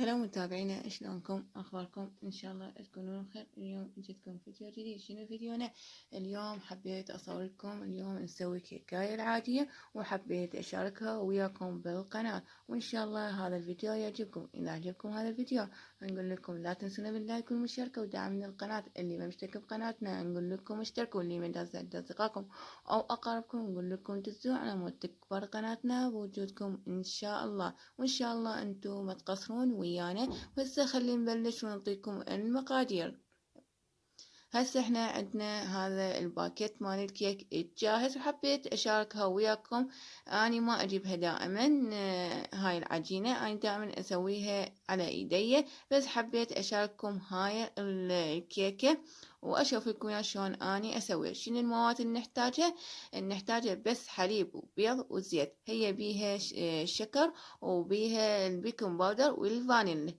هلا متابعينا، شلونكم؟ اخباركم؟ ان شاء الله تكونون بخير. اليوم جيتكم فيديو جديد. شنو فيديونا اليوم؟ حبيت اصور لكم اليوم نسوي كيكاية العادية، وحبيت اشاركها وياكم بالقناة، وان شاء الله هذا الفيديو يعجبكم. اذا عجبكم هذا الفيديو نقول لكم لا تنسونا باللايك والمشاركة ودعم القناة. اللي ما مشترك بقناتنا نقول لكم اشتركوا، اللي من عند اصدقائكم او اقاربكم نقول لكم دزوا على مود تكبر قناتنا بوجودكم ان شاء الله. وإن شاء الله أنتم ما تقصرون ويانا. وهسه خلينا نبلش ونعطيكم المقادير. هسه احنا عندنا هذا الباكيت مال الكيك جاهز، وحبيت اشاركها وياكم. اني ما اجيبها دائما، هاي العجينة اني دائما اسويها على ايدي، بس حبيت اشارككم هاي الكيكة واشوف لكم شلون اني اسويها. شنو المواد اللي نحتاجها؟ نحتاجها بس حليب وبيض وزيت، هي بيها شكر وبيها البيكنج باودر والفانيلا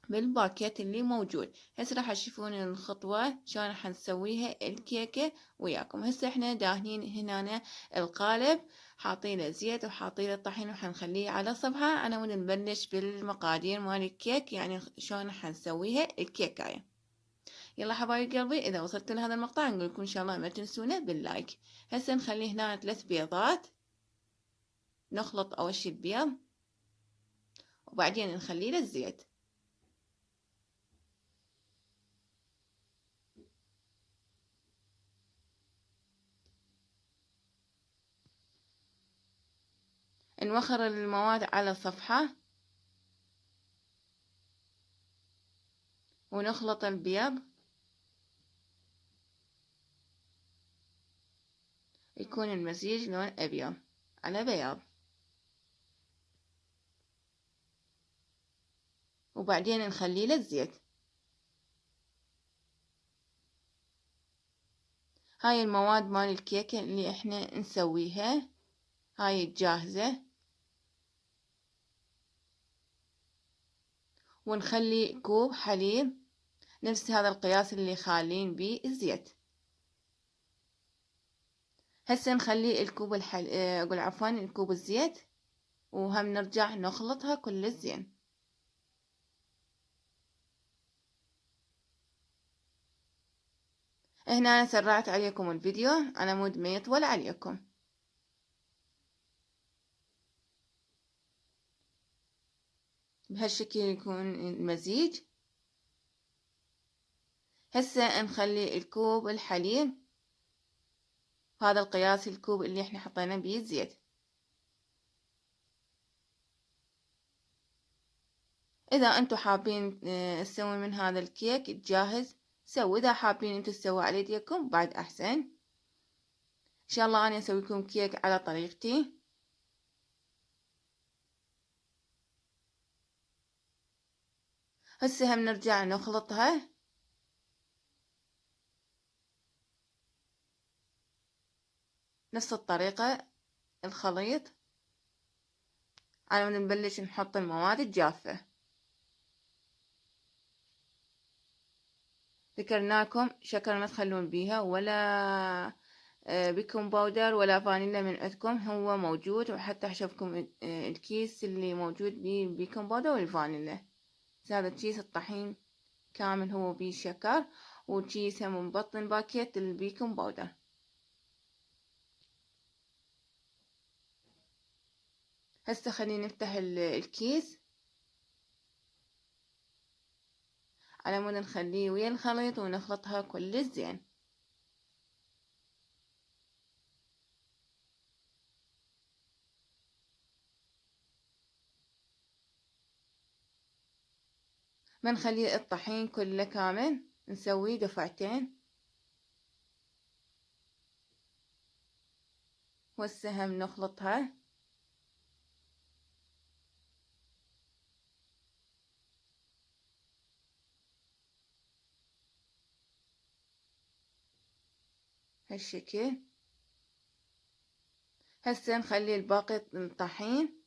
بالباكيت اللي موجود. هسه راح تشوفون الخطوة شلون راح نسويها الكيكة وياكم. هسه احنا داهنين هنا القالب، حاطينه زيت وحاطينه طحين، وحنخليه على صفحة على مود نبلش بالمقادير مال الكيك، يعني شلون راح نسويها الكيكاية. يلا حبايب قلبي، اذا وصلت لهذا المقطع نقول لكم ان شاء الله ما تنسونا باللايك. هسه نخلي هنا 3 بيضات، نخلط اول شي البيض وبعدين نخلي له الزيت. نوخر المواد على صفحة ونخلط البيض، يكون المزيج لون أبيض على بياض. وبعدين نخلي له الزيت. هاي المواد مال الكيكة اللي احنا نسويها، هاي الجاهزة. ونخلي كوب حليب نفس هذا القياس اللي خالين بيه الزيت. هسه نخلي الكوب اقول عفوا الكوب الزيت، وهم نرجع نخلطها كل الزين. هنا أنا سرعت عليكم الفيديو على مود ما يطول عليكم. بهالشكل يكون المزيج. هسه نخلي الكوب الحليب هذا القياس، الكوب اللي احنا حطينا بيه الزيت. اذا انتم حابين تسوون من هذا الكيك الجاهز سووا، اذا حابين انتم تسووا على يديكم بعد احسن. ان شاء الله انا اسوي لكم كيك على طريقتي. هسه هم نرجع نخلطها نفس الطريقة الخليط على ما نبلش نحط المواد الجافة. ذكرناكم شكر ما تخلون بيها، ولا بيكنج باودر ولا فانيلا من عندكم، هو موجود. وحتى اشوفكم الكيس اللي موجود بيه البيكنج باودر والفانيلا. هذا كيس الطحين كامل هو بيه شكر، وكيس هم مبطن باكيت البيكنج باودر. هسه خلينا نفتح الكيس على مود نخليه ويا الخليط ونخلطها كل زين. ما نخلي الطحين كله كامل، نسويه دفعتين. وهسه هم نخلطها. هالشكل. هسه نخلي الباقي الطحين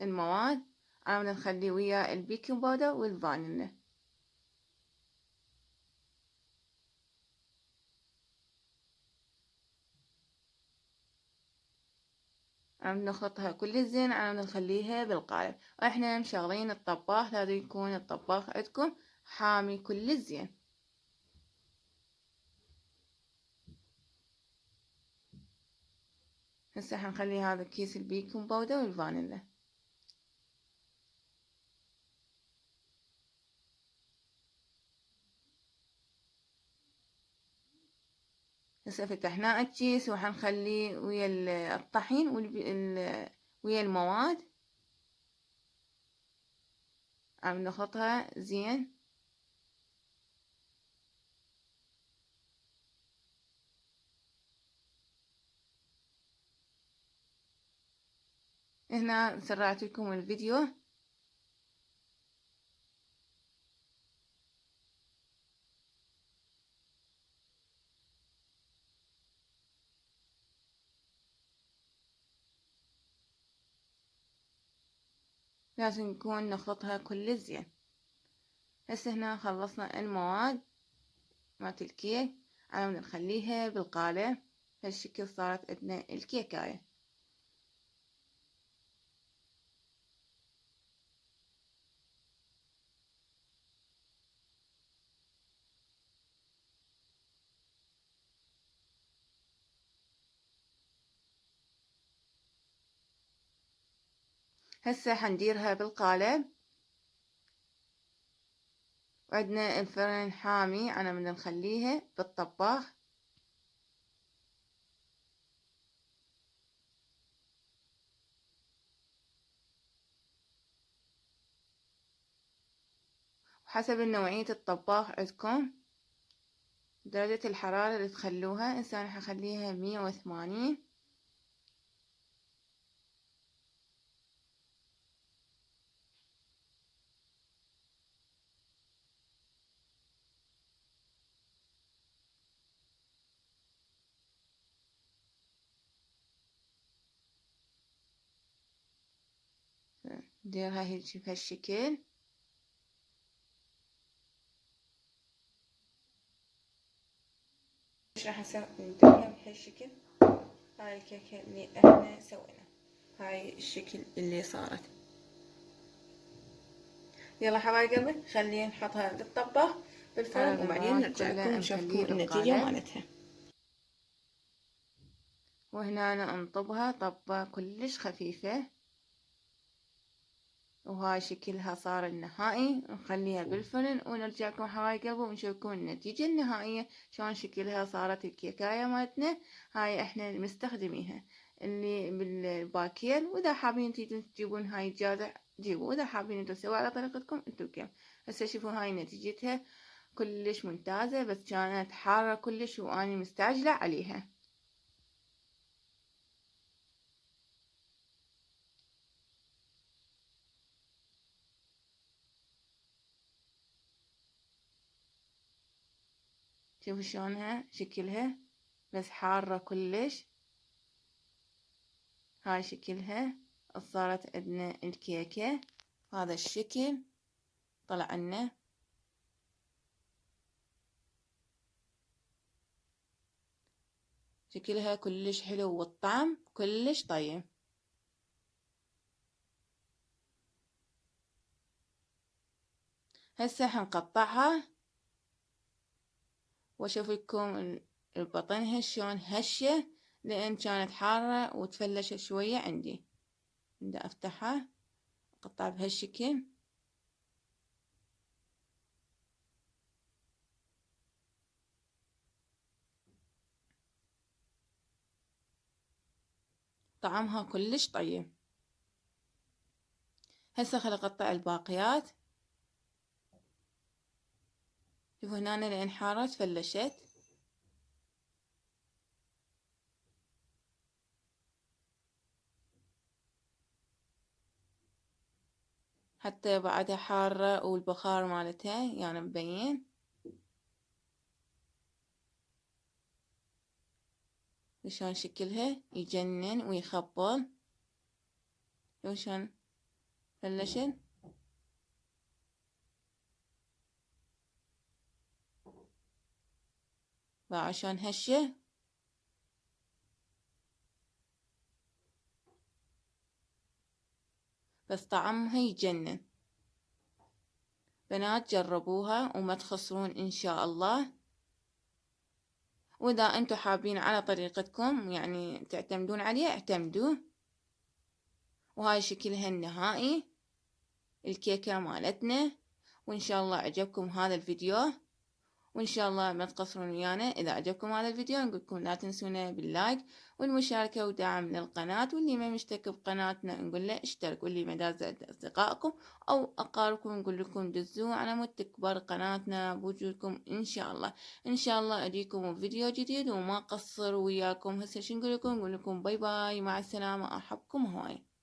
المواد عاوزة نخليه ويا البيكنج باودر والفانيلا. عم نخلطها كل زين، عم نخليها بالقالب. واحنا مشغلين الطباخ، لازم يكون الطباخ عندكم حامي كل زين. هسه حنخلي هذا كيس البيكنج باودر والفانيلا. هسه فتحنا الكيس وحنخليه ويا الطحين ويا المواد، عم نخلطها زين. هنا سرعت لكم الفيديو. لازم نكون نخلطها كل زين. هسه هنا خلصنا المواد مالت الكيك، عم نخليها بالقالب. هالشكل صارت عندنا الكيكاية. هسه حنديرها بالقالب، وعندنا الفرن حامي، أنا بدنا نخليها بالطباخ. وحسب نوعية الطباخ عندكم درجة الحرارة اللي تخلوها. هسه أنا حخليها 180. نديرها هيجي بهالشكل. مش راح نديرها بهالشكل. هاي الكيكة اللي احنا سوينا، هاي الشكل اللي صارت. يلا حبايب قلبي، خلينا نحطها بالطباخ بالفرن وبعدين نرجع لكم نشوفكم النتيجة مالتها. وهنا أنا انطبها طبة كلش خفيفة، وهاي شكلها صار النهائي. نخليها بالفرن ونرجع لكم حبايب قلبي ونشوفكم النتيجة النهائية شلون شكلها صارت الكيكاية مالتنا. هاي احنا مستخدميها اللي بالباكيل، واذا حابين تجيبون هاي الجازع جيبوا، واذا حابين انتو تسووا على طريقتكم انتو كيف. هسه شوفوا هاي نتيجتها كلش ممتازة، بس كانت حارة كلش واني مستعجلة عليها. شوفوا شلونها شكلها بس حارة كلش. هاي شكلها صارت عندنا الكيكة هذا الشكل طلع لنا. شكلها كلش حلو والطعم كلش طيب. هسه حنقطعها واشوف لكم البطنها شلون هشة، لان كانت حارة وتفلشت شوية عندي. بدي افتحها اقطع بهالشكل. طعمها كلش طيب. هسه خل اقطع الباقيات. شوفوا هنا لان حارة تفلشت. حتى بعدها حارة والبخار مالتها يعني مبين. شلون شكلها يجنن ويخبل. شلون بلشت. بعد شلون هشة. بس طعمها يجنن. بنات جربوها وما تخسرون إن شاء الله. وإذا أنتوا حابين على طريقتكم يعني تعتمدون عليه اعتمدوه. وهاي شكلها النهائي الكيكة مالتنا. وإن شاء الله عجبكم هذا الفيديو، وإن شاء الله ما تقصرون ويانا. إذا عجبكم هذا الفيديو نقولكم لا تنسونا باللايك والمشاركة ودعم للقناة، واللي ما مشترك بقناتنا نقول له اشترك، واللي ما داز أصدقائكم أو أقاربكم نقول لكم دزوا على مود تكبر قناتنا بوجودكم إن شاء الله. إن شاء الله أجيكم فيديو جديد وما قصر وياكم. هسه شو نقول لكم؟ نقول لكم باي باي، مع السلامة، أحبكم هواي.